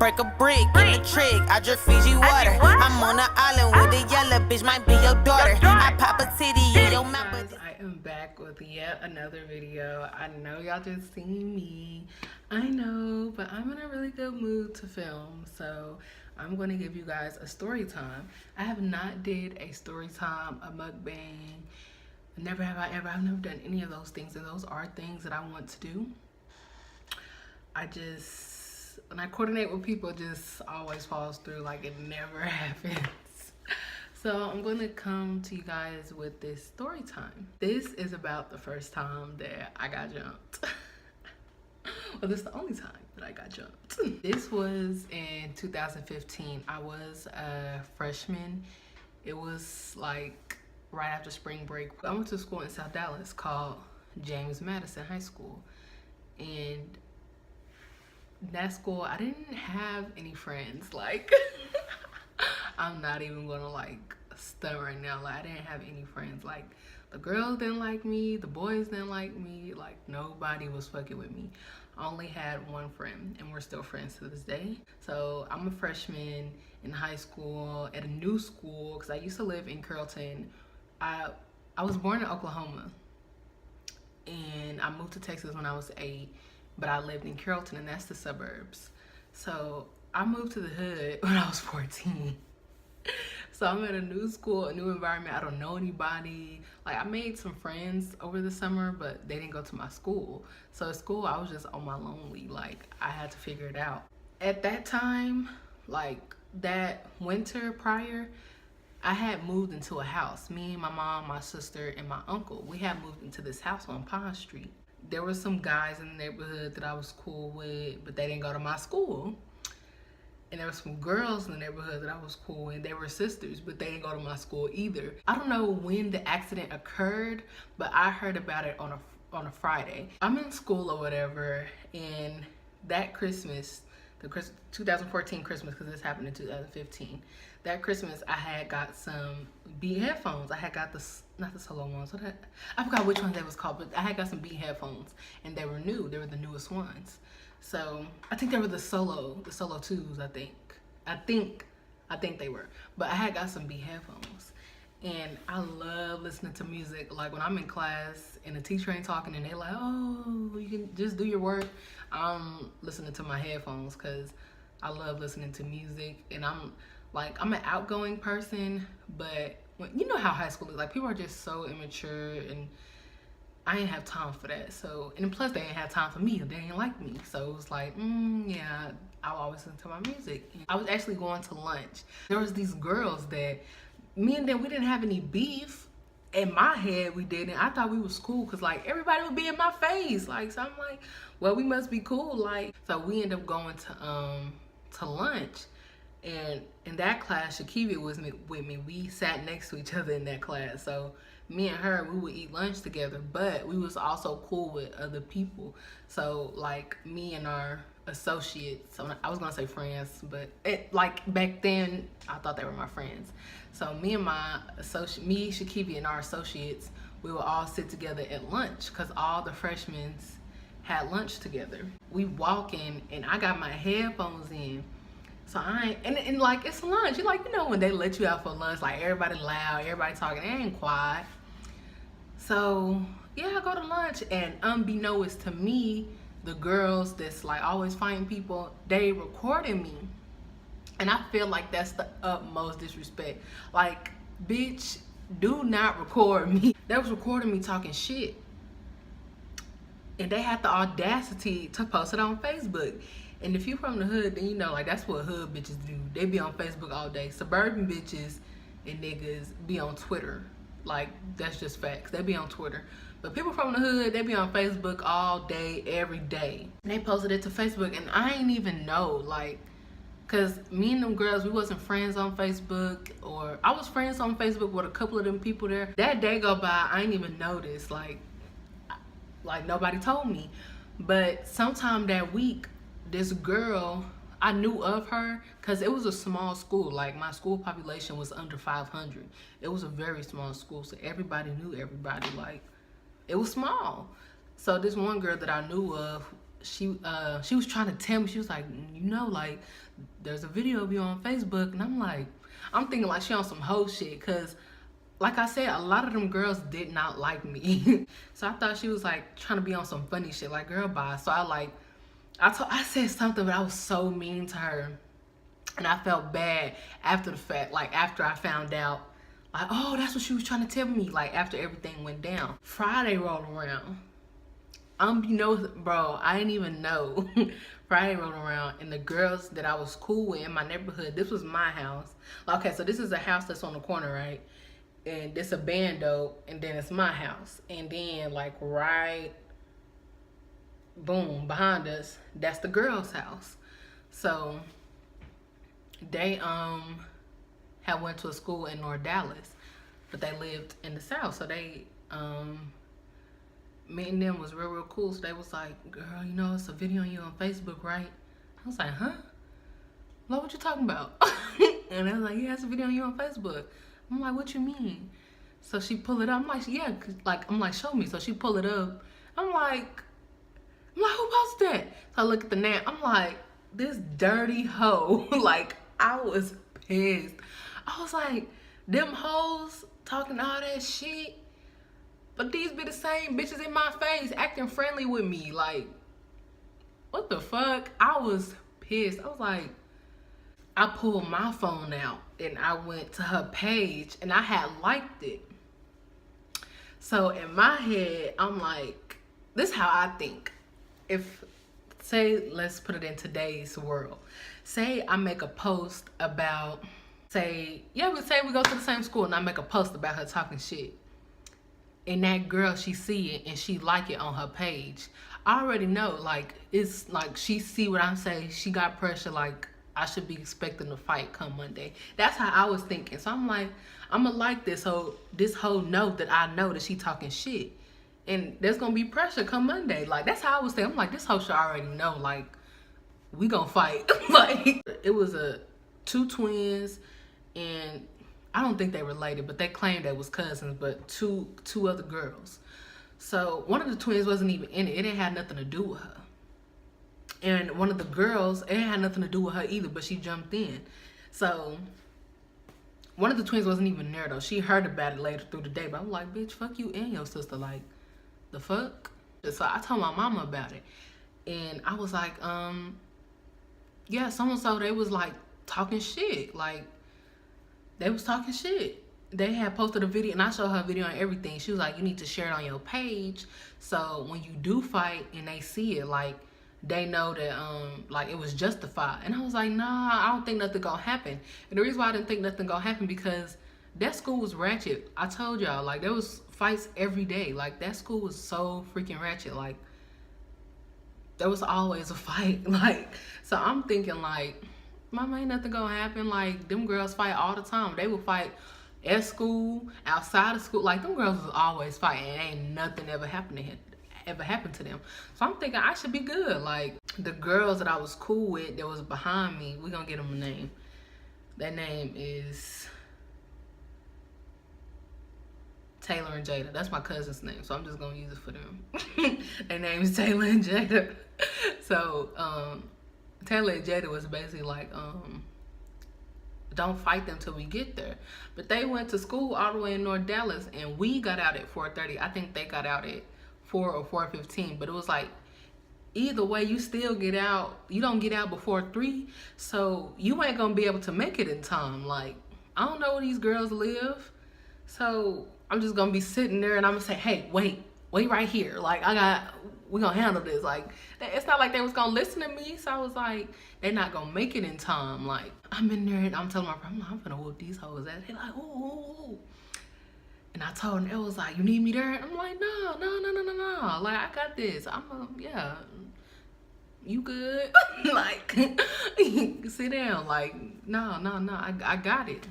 break a brick in the trick. I drip Fiji water. I'm on the island with a yellow bitch, might be your daughter. I pop a titty in your mouth. Guys, I am back with yet another video. I know y'all just seen me. I know, but I'm in a really good mood to film, so I'm going to give you guys a story time. I have not did a story time, a mukbang. Never have I ever. I've never done any of those things, and those are things that I want to do. When I coordinate with people, it just always falls through, like it never happens. So I'm going to come to you guys with this story time. This is about the first time that I got jumped. Well, this is the only time that I got jumped. This was in 2015. I was a freshman. It was like right after spring break. I went to school in South Dallas called James Madison High School. And that school, I didn't have any friends. Like, I'm not even gonna like stunt right now. Like, I didn't have any friends. Like, the girls didn't like me, the boys didn't like me, like nobody was fucking with me. I only had one friend, and we're still friends to this day. So I'm a freshman in high school at a new school, because I used to live in Carrollton. I was born in Oklahoma, and I moved to Texas when I was 8, but I lived in Carrollton, and that's the suburbs. So I moved to the hood when I was 14. So I'm at a new school, a new environment. I don't know anybody. Like, I made some friends over the summer, but they didn't go to my school. So at school, I was just on my lonely. Like, I had to figure it out. At that time, like that winter prior, I had moved into a house. Me and my mom, my sister, and my uncle, we had moved into this house on Pine Street. There were some guys in the neighborhood that I was cool with, but they didn't go to my school. And there were some girls in the neighborhood that I was cool with. They were sisters, but they didn't go to my school either. I don't know when the accident occurred, but I heard about it on a Friday. I'm in school or whatever, and that Christmas, 2014 Christmas, because this happened in 2015. That Christmas, I had got some Beat headphones. I had got not the solo ones. I forgot which ones they was called, but I had got some Beat headphones, and they were new. They were the newest ones. So I think they were the solo 2s. I think they were. But I had got some Beat headphones, and I love listening to music. Like, when I'm in class and the teacher ain't talking and they like, oh, you can just do your work, I'm listening to my headphones because I love listening to music. And I'm an outgoing person, but you know how high school is. Like, people are just so immature, and I didn't have time for that. So, and plus they didn't have time for me. They didn't like me. So it was like, yeah, I'll always listen to my music. I was actually going to lunch. There was these girls that me and them, we didn't have any beef. In my head, we didn't. I thought we was cool because, like, everybody would be in my face. Like, so I'm like, well, we must be cool. Like, so we ended up going to lunch. And in that class, Shakivia was with me. We sat next to each other in that class. So me and her, we would eat lunch together, but we was also cool with other people. So, like, me and our associates, so I was gonna say friends, but like back then, I thought they were my friends. So me and Shakivia and our associates, we would all sit together at lunch because all the freshmen had lunch together. We walk in, and I got my headphones in. So and like, it's lunch. You know when they let you out for lunch, like, everybody loud, everybody talking, they ain't quiet. So yeah, I go to lunch, and unbeknownst to me, the girls that's like always fighting people, they recording me. And I feel like that's the utmost disrespect. Like, bitch, do not record me. They was recording me talking shit. And they had the audacity to post it on Facebook. And if you from the hood, then you know, like, that's what hood bitches do. They be on Facebook all day. Suburban bitches and niggas be on Twitter. Like, that's just facts. They be on Twitter. But people from the hood, they be on Facebook all day, every day. And they posted it to Facebook, and I ain't even know, like, because me and them girls, we wasn't friends on Facebook, or I was friends on Facebook with a couple of them people there. That day go by, I ain't even noticed. Like nobody told me. But sometime that week, this girl, I knew of her because it was a small school. Like, my school population was under 500. It was a very small school, so everybody knew everybody. Like, it was small. So this one girl that I knew of, she was trying to tell me, she was like, you know, like, there's a video of you on Facebook. And I'm like, I'm thinking like she on some hoe shit, because like I said, a lot of them girls did not like me. So I thought she was like trying to be on some funny shit, like, girl, bye. So I said something, but I was so mean to her. And I felt bad after the fact, like after I found out, like, oh, that's what she was trying to tell me, like after everything went down. Friday rolled around. You know, bro, I didn't even know. Friday rolled around, and the girls that I was cool with in my neighborhood, this was my house. Okay, so this is a house that's on the corner, right? And this a bando, and then it's my house. And then like right, boom, behind us, that's the girls' house. So they had went to a school in North Dallas, but they lived in the South. So they me and them was real cool. So they was like, girl, you know, it's a video on you on Facebook, right? I was like, huh? Like, what you talking about? And they was like, yeah, it's a video on you on Facebook. I'm like, what you mean? So she pull it up. I'm like, yeah, like, I'm like, show me. So she pull it up. I'm like, who posted that? So I look at the name. I'm like, this dirty hoe. Like, I was pissed. I was like, them hoes talking all that shit, but these be the same bitches in my face acting friendly with me. Like, what the fuck? I was pissed. I was like, I pulled my phone out and I went to her page and I had liked it. So in my head, I'm like, this is how I think. If, say, let's put it in today's world. Say I make a post about, say we go to the same school, and I make a post about her talking shit. And that girl, she see it and she like it on her page. I already know, like, it's like she see what I'm saying. She got pressure, like, I should be expecting a fight come Monday. That's how I was thinking. So I'm like, I'm gonna like this whole know that I know that she talking shit. And there's gonna be pressure come Monday. Like, that's how I was thinking. I'm like, this hoe should already know, like, we gonna fight. Like, it was two twins, and I don't think they related, but they claimed they was cousins, but two other girls. So one of the twins wasn't even in it. It didn't have nothing to do with her. And one of the girls, it had nothing to do with her either, but she jumped in. So one of the twins wasn't even there though. She heard about it later through the day, but I'm like, bitch, fuck you and your sister. Like, the fuck? So I told my mama about it. And I was like, yeah, so they was like talking shit. Like, they was talking shit. They had posted a video, and I showed her a video and everything. She was like, you need to share it on your page, so when you do fight and they see it, like, they know that like, it was justified. And I was like, nah, I don't think nothing gonna happen. And the reason why I didn't think nothing gonna happen, because that school was ratchet. I told y'all, like, there was fights every day. Like, that school was so freaking ratchet. Like, there was always a fight. Like, so I'm thinking, like, mama, ain't nothing gonna happen. Like, them girls fight all the time. They would fight at school, outside of school. Like, them girls was always fighting, and ain't nothing ever happened to them. So I'm thinking I should be good. Like, the girls that I was cool with that was behind me, we gonna get them a name. That name is Taylor and Jada. That's my cousin's name, so I'm just gonna use it for them. Their name is Taylor and Jada. So Taylor and Jada was basically like, don't fight them till we get there. But they went to school all the way in North Dallas, and we got out at 4:30. I think they got out at 4 or 4:15. But it was like, either way, you still get out. You don't get out before 3, so you ain't gonna be able to make it in time. Like, I don't know where these girls live, so I'm just gonna be sitting there, and I'm gonna say, hey, wait right here. Like, we gonna handle this. Like, it's not like they was gonna listen to me. So I was like, they're not gonna make it in time. Like, I'm in there and I'm telling my friend, I'm gonna whoop these hoes ass. They like, ooh. And I told them, it was like, you need me there? And I'm like, no. Like, I got this. Yeah, you good? Like, sit down. Like, no, I got it.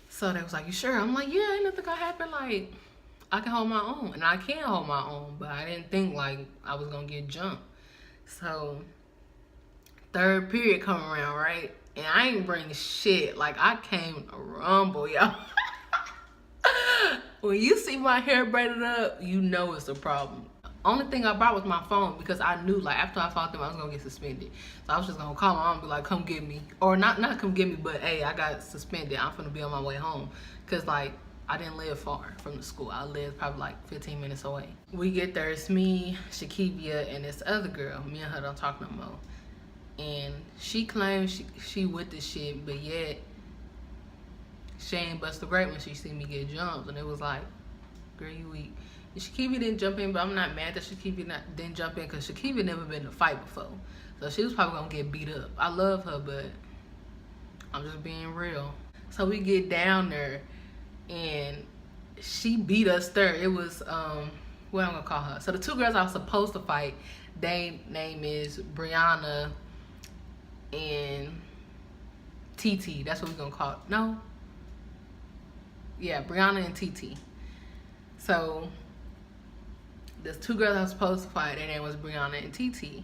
So they was like, you sure? I'm like, yeah, ain't nothing gonna happen. Like, I can hold my own, and I can hold my own, but I didn't think like I was gonna get jumped. So third period come around, right? And I ain't bring shit. Like, I came to rumble, y'all. When you see my hair braided up, you know it's a problem. only thing I brought was my phone because I knew like after I fought them I was gonna get suspended. So I was just gonna call my mom and be like, come get me. Or not come get me, but hey, I got suspended. I'm finna be on my way home. Cause like I didn't live far from the school. I lived probably like 15 minutes away. We get there, it's me, Shakivia, and this other girl. Me and her don't talk no more. And she claims she with this shit, but yet she ain't bust a grape when she see me get jumped. And it was like, girl, you weak. And Shakivia didn't jump in, but I'm not mad that Shakivia didn't jump in because Shakivia never been in a fight before. So she was probably gonna get beat up. I love her, but I'm just being real. So we get down there and she beat us there. It was, what I'm gonna call her. So the two girls I was supposed to fight, their name is Brianna and TT. That's what we're gonna call it. No? Yeah, Brianna and TT. So there's two girls I was supposed to fight. Their name was Brianna and TT.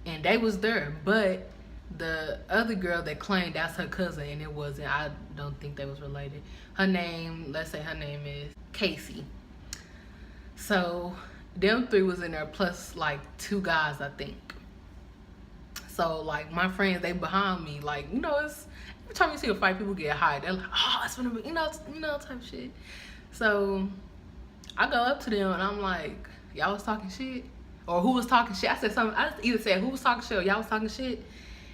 And they was there. But the other girl that claimed that's her cousin, and it wasn't. I don't think they was related. Her name, let's say her name is Casey. So them three was in there plus like two guys, I think. So like my friends, they behind me, like, you know, it's every time you see a fight, people get high. They're like, oh, it's gonna be, you know, type shit. So I go up to them and I'm like, y'all was talking shit? Or who was talking shit? I said something, I either said who was talking shit or y'all was talking shit.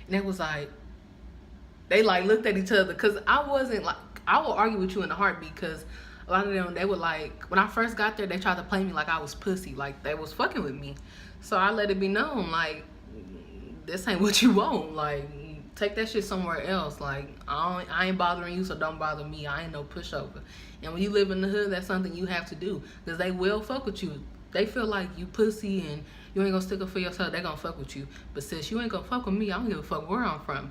And it was like, they like looked at each other. Cause I wasn't like, I will argue with you in a heartbeat because a lot of them, they were like, when I first got there, they tried to play me like I was pussy. Like they was fucking with me. So I let it be known, like, this ain't what you want. Like, take that shit somewhere else. Like, I ain't bothering you, so don't bother me. I ain't no pushover. And when you live in the hood, that's something you have to do. Because they will fuck with you. They feel like you pussy and you ain't gonna stick up for yourself. They gonna fuck with you. But since you ain't gonna fuck with me, I don't give a fuck where I'm from.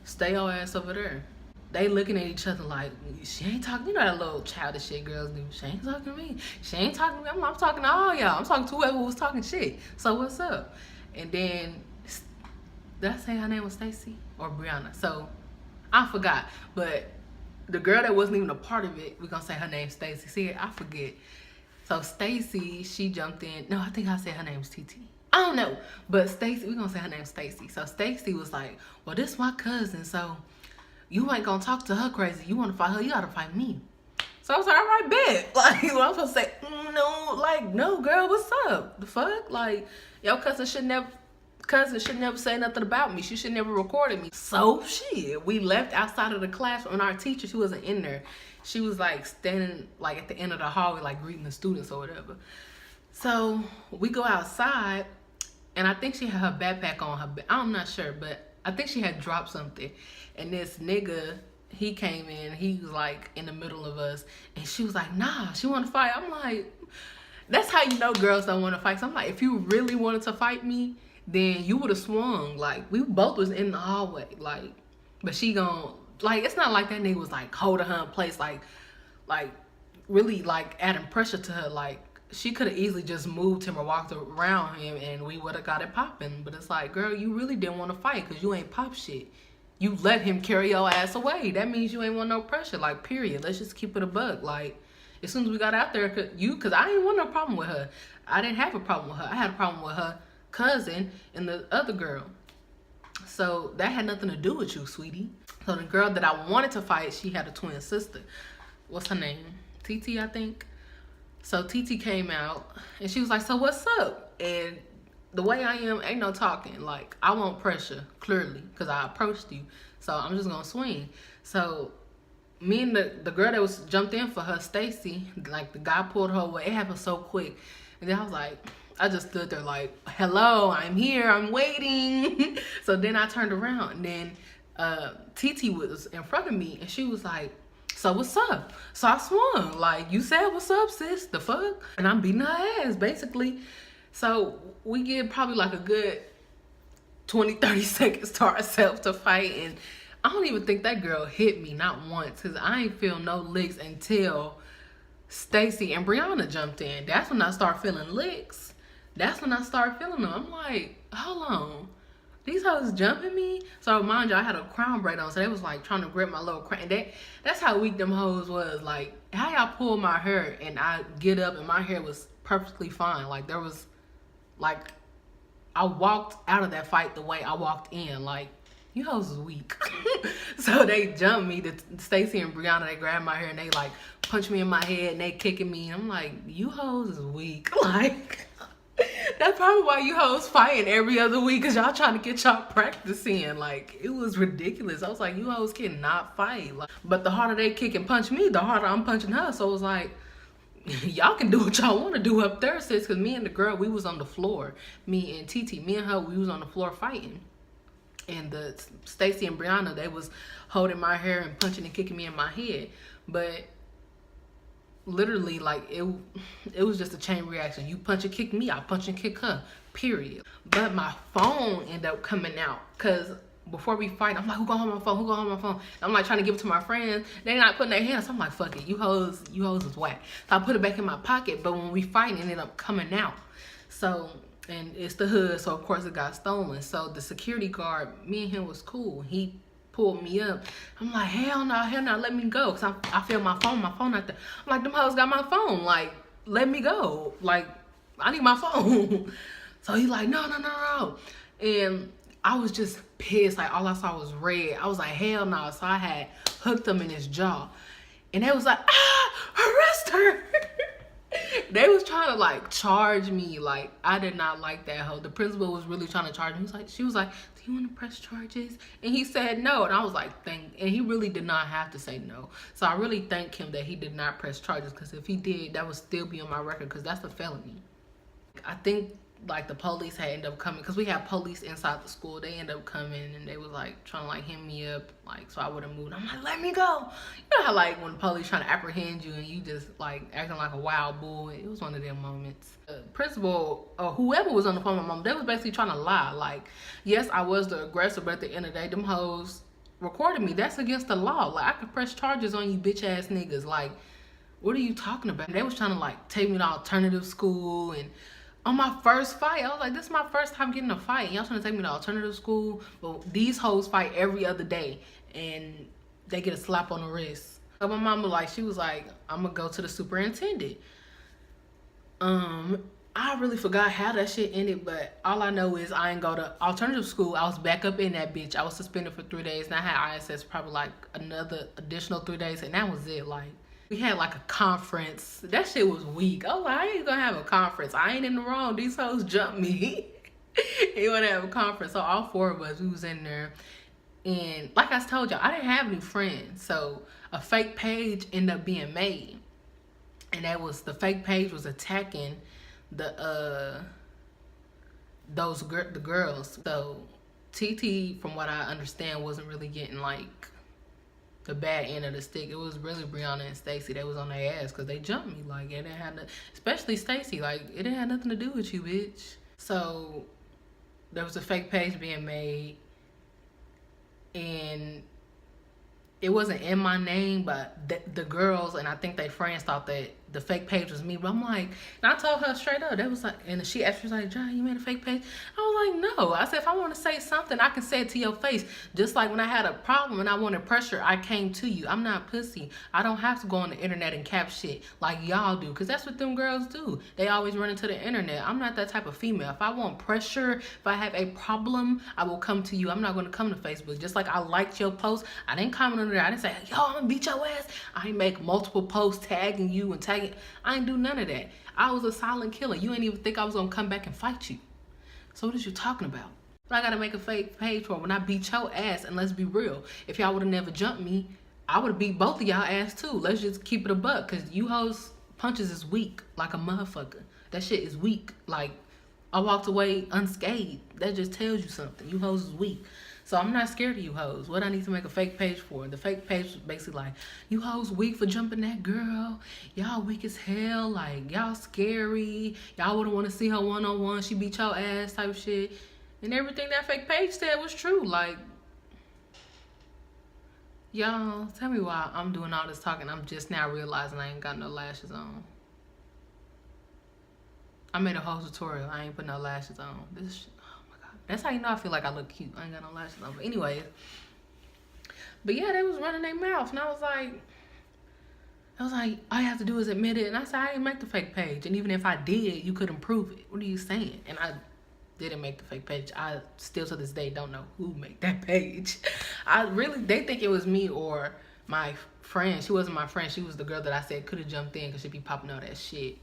Stay your ass over there. They looking at each other like, she ain't talking. You know that little childish shit girls do. She ain't talking to me. She ain't talking to me. I'm talking to all y'all. I'm talking to whoever was talking shit. So what's up? And then, did I say her name was Stacy or Brianna? So I forgot. But the girl that wasn't even a part of it, we're gonna say her name's Stacy. See, I forget. So Stacy, she jumped in. No, I think I said her name's TT. I don't know. But Stacy, we're gonna say her name's Stacy. So Stacy was like, well, this is my cousin, so you ain't gonna talk to her crazy. You wanna fight her, you gotta fight me. So I was like, all right, bet. Like, what I'm supposed to say? No, like, no, girl, what's up? The fuck? Like, your cousin should never say nothing about me. She should never recorded me. So shit, we left outside of the classroom, and our teacher, she wasn't in there. She was like standing like at the end of the hallway, like greeting the students or whatever. So we go outside, and I think she had her backpack on her. I'm not sure, but I think she had dropped something. And this nigga, he came in. He was like in the middle of us, and she was like, "Nah, she want to fight." I'm like, that's how you know girls don't want to fight. So I'm like, if you really wanted to fight me, then you would have swung. Like, we both was in the hallway. Like, but she gon' like, it's not like that nigga was like holding her in place, like really like adding pressure to her. Like, she could have easily just moved him or walked around him and we would have got it popping. But it's like, girl, you really didn't want to fight because you ain't pop shit. You let him carry your ass away. That means you ain't want no pressure. Like, period. Let's just keep it a buck. Like, as soon as we got out there, because I didn't want no problem with her. I didn't have a problem with her. I had a problem with her cousin and the other girl. So that had nothing to do with you, sweetie. So the girl that I wanted to fight, she had a twin sister. What's her name? TT, I think. So TT came out and she was like, so what's up? And the way I am, ain't no talking. Like, I want pressure, clearly, because I approached you. So I'm just gonna swing. So me and the girl that was jumped in for her, Stacy, like the guy pulled her away. It happened so quick. And then I was like, I just stood there like, hello, I'm here, I'm waiting. So then I turned around and then TT was in front of me and she was like, so what's up? So I swung, like, you said what's up, sis, the fuck? And I'm beating her ass, basically. So we get probably like a good 20-30 seconds to ourselves to fight, and I don't even think that girl hit me, not once, because I ain't feel no licks until Stacy and Brianna jumped in. That's when I start feeling licks. That's when I start feeling them. I'm like, hold on. These hoes jumping me? So mind you, I had a crown braid on, so they was like trying to grip my little crown. That's how weak them hoes was. Like, how y'all pull my hair and I get up and my hair was perfectly fine. Like, there was Like, I walked out of that fight the way I walked in. Like, you hoes is weak. So they jumped me. Stacy and Brianna, they grabbed my hair and they like punched me in my head and they kicking me. I'm like, you hoes is weak. Like, that's probably why you hoes fighting every other week, because y'all trying to get y'all practice in. Like, it was ridiculous. I was like, you hoes cannot fight. Like, but the harder they kick and punch me, the harder I'm punching her. So it was like, y'all can do what y'all want to do up there, sis. Because me and the girl, we was on the floor. Me and TT, me and her, we was on the floor fighting. And the Stacy and Brianna, they was holding my hair and punching and kicking me in my head. But literally, like, it was just a chain reaction. You punch and kick me, I punch and kick her, period. But my phone ended up coming out, because before we fight, I'm like, who gonna hold my phone? Who gonna hold my phone? And I'm like trying to give it to my friends. They not putting their hands. So I'm like, fuck it, you hoes is whack. So I put it back in my pocket. But when we fight, it ended up coming out. So, and it's the hood, so of course it got stolen. So the security guard, me and him was cool. He pulled me up. I'm like, hell no, let me go. Cause I feel my phone out there. I'm like, them hoes got my phone. Like, let me go. Like, I need my phone. So he's like, no. And I was just pissed. Like, all I saw was red. I was like, hell no. So I had hooked him in his jaw. And they was like, arrest her. They was trying to like charge me. Like, I did not like that hoe. The principal was really trying to charge me. She was like, do you want to press charges? And he said no. And I was like, and he really did not have to say no. So I really thank him that he did not press charges, because if he did, that would still be on my record, because that's a felony. I think like the police had ended up coming, because we had police inside the school. They ended up coming and they was like trying to like hem me up, like, so I would have moved. I'm like, let me go. You know how like when the police trying to apprehend you and you just like acting like a wild bull. It was one of them moments. The principal or whoever was on the phone with my mom, they was basically trying to lie. Like, yes, I was the aggressor, but at the end of the day, them hoes recorded me. That's against the law. Like, I could press charges on you bitch ass niggas. Like, what are you talking about? They was trying to like take me to alternative school. And on my first fight, I was like, this is my first time getting a fight. Y'all trying to take me to alternative school? But these hoes fight every other day and they get a slap on the wrist. So my mama, like, she was like, I'm gonna go to the superintendent. I really forgot how that shit ended, but all I know is I ain't go to alternative school. I was back up in that bitch. I was suspended for 3 days, and I had ISS probably like another additional 3 days, and that was it. Like, we had like a conference. That shit was weak. Oh, I ain't gonna have a conference. I ain't in the wrong. These hoes jumped me. You wanna have a conference. So all 4 of us, we was in there. And like I told y'all, I didn't have any friends. So a fake page ended up being made. And that was, the fake page was attacking the girls. So TT, from what I understand, wasn't really getting like the bad end of the stick. It was really Brianna and Stacy. They was on their ass because they jumped me. Like, it didn't have especially Stacy. Like, it didn't have nothing to do with you, bitch. So there was a fake page being made, and it wasn't in my name, but the girls and I think they friends thought that the fake page was me. But I'm like, and I told her straight up, that was like, and she was like, John, you made a fake page? I was like, no. I said, if I want to say something, I can say it to your face. Just like when I had a problem and I wanted pressure, I came to you. I'm not pussy. I don't have to go on the internet and cap shit like y'all do, because that's what them girls do. They always run into the internet. I'm not that type of female. If I want pressure, if I have a problem, I will come to you. I'm not going to come to Facebook. Just like I liked your post, I didn't comment under there. I didn't say, yo, I'm gonna beat your ass. I ain't make multiple posts tagging you and tagging. I ain't do none of that. I was a silent killer. You ain't even think I was gonna come back and fight you. So what is you talking about? But I gotta make a fake page for when I beat your ass. And let's be real, if y'all would have never jumped me, I would have beat both of y'all ass too. Let's just keep it a buck, because you hoes punches is weak like a motherfucker. That shit is weak. Like, I walked away unscathed. That just tells you something. You hoes is weak. So I'm not scared of you hoes. What I need to make a fake page for? The fake page was basically like, you hoes weak for jumping that girl. Y'all weak as hell. Like, y'all scary. Y'all wouldn't want to see her one-on-one. She beat your ass type shit. And everything that fake page said was true. Like, y'all, tell me why I'm doing all this talking. I'm just now realizing I ain't got no lashes on. I made a whole tutorial. I ain't put no lashes on. This, oh my God. That's how you know I feel like I look cute. I ain't got no lashes on. But anyways. But yeah, they was running their mouth. And I was like, I was like, all you have to do is admit it. And I said, I didn't make the fake page. And even if I did, you couldn't prove it. What are you saying? And I didn't make the fake page. I still to this day don't know who made that page. They think it was me or my friend. She wasn't my friend. She was the girl that I said could have jumped in because she'd be popping all that shit.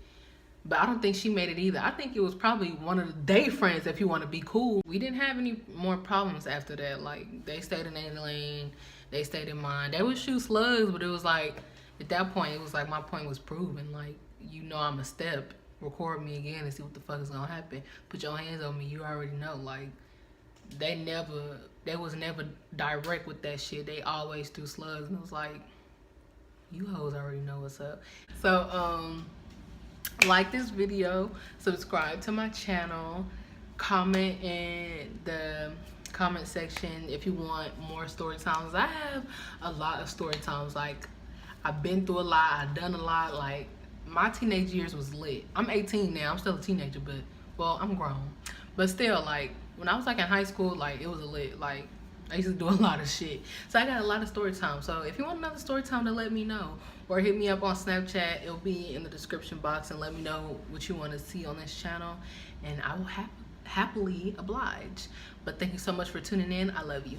But I don't think she made it either. I think it was probably one of the day friends if you want to be cool. We didn't have any more problems after that. Like, they stayed in their lane. They stayed in mine. They would shoot slugs, but it was like, at that point, it was like my point was proven. Like, you know I'm a step. Record me again and see what the fuck is gonna happen. Put your hands on me. You already know. Like, they was never direct with that shit. They always threw slugs. And it was like, you hoes already know what's up. So, like this video, subscribe to my channel, comment in the comment section if you want more story times. I have a lot of story times. Like, I've been through a lot, I've done a lot. Like, my teenage years was lit. I'm 18 now, I'm still a teenager, but, well, I'm grown. But still, like, when I was like in high school, like, it was lit. Like, I used to do a lot of shit. So I got a lot of story time. So if you want another story time, to let me know. Or hit me up on Snapchat. It'll be in the description box, and let me know what you want to see on this channel. And I will happily oblige. But thank you so much for tuning in. I love you.